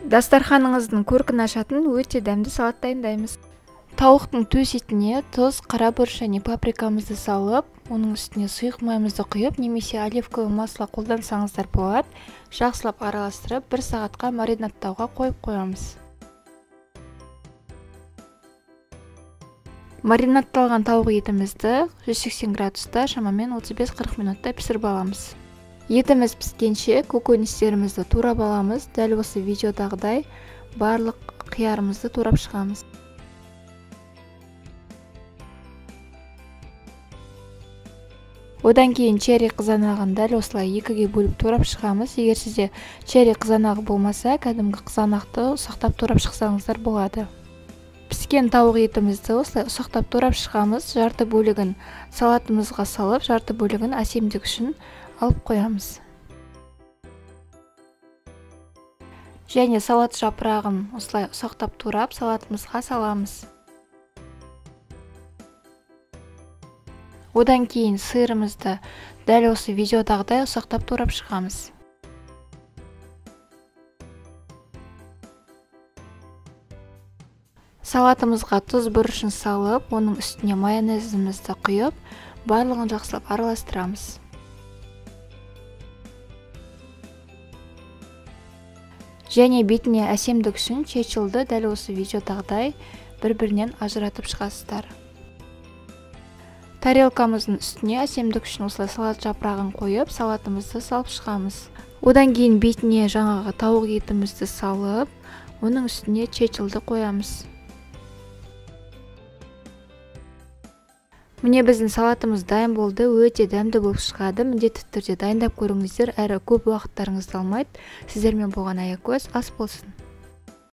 Дастарханыңыздың көркін ашатын өте дәмді салат дайындаймыз. Тауықтың төс етіне тұз, қара бұрыш және паприкамызды салып, оның үстіне сұйық майымызды құйып, немесе оливковое масло қолдансаңыздар болады. Жақсылап араластырып, 1 сағатқа маринадтауға қойып қоямыз. Маринадталған тауық етімізді 180 градуста шамамен 35-40 минутта пісіріп аламыз. Етіміз піскенше көкөністерімізді турап аламыз. Дәл осы видеодағыдай барлық қиярымызды турап шығамыз. Одан кейін черри қызанағын дәл осылай 2-ге бөліп турап шығамыз. Егер сізде черри қызанағы болмаса, кәдімгі қызанақты ұсақтап турап шықсаңыздар болады. Піскен тауық етімізді осылай ұсақтап турап шығамыз. Жарты бөлігін салатымызға салып, жарты бөлігін әсемдік үшін алып қоямыз. Және салат жапырағын осылай ұсақтап турап салатымызға саламыз. Одан кейін сырымызды дәл осы видеодағыдай ұсақтап турап шығамыз. Салатымызға тұз бұрышын салып, оның үстіне майонезімізді құйып, барлығын жақсылап араластырамыз. Және бетіне әсемдік үшін чечилді дәл осы видеодағыдай бір-бірінен ажыратып шығасыздар. Тарелкамыздың үстіне әсемдік үшін осылай салат жапырағын қойып, салатымызды салып шығамыз. Одан кейін бетіне жаңағы тауық етімізді салып, оның үстіне чечилді қоямыз. Міне біздің салатымыз дайын болды, өте дәмді болып шығады. Міндетті түрде дайындап көріңіздер, әрі көп уақыттарыңызды алмайды. Сіздермен болған Аякөз ас болсын.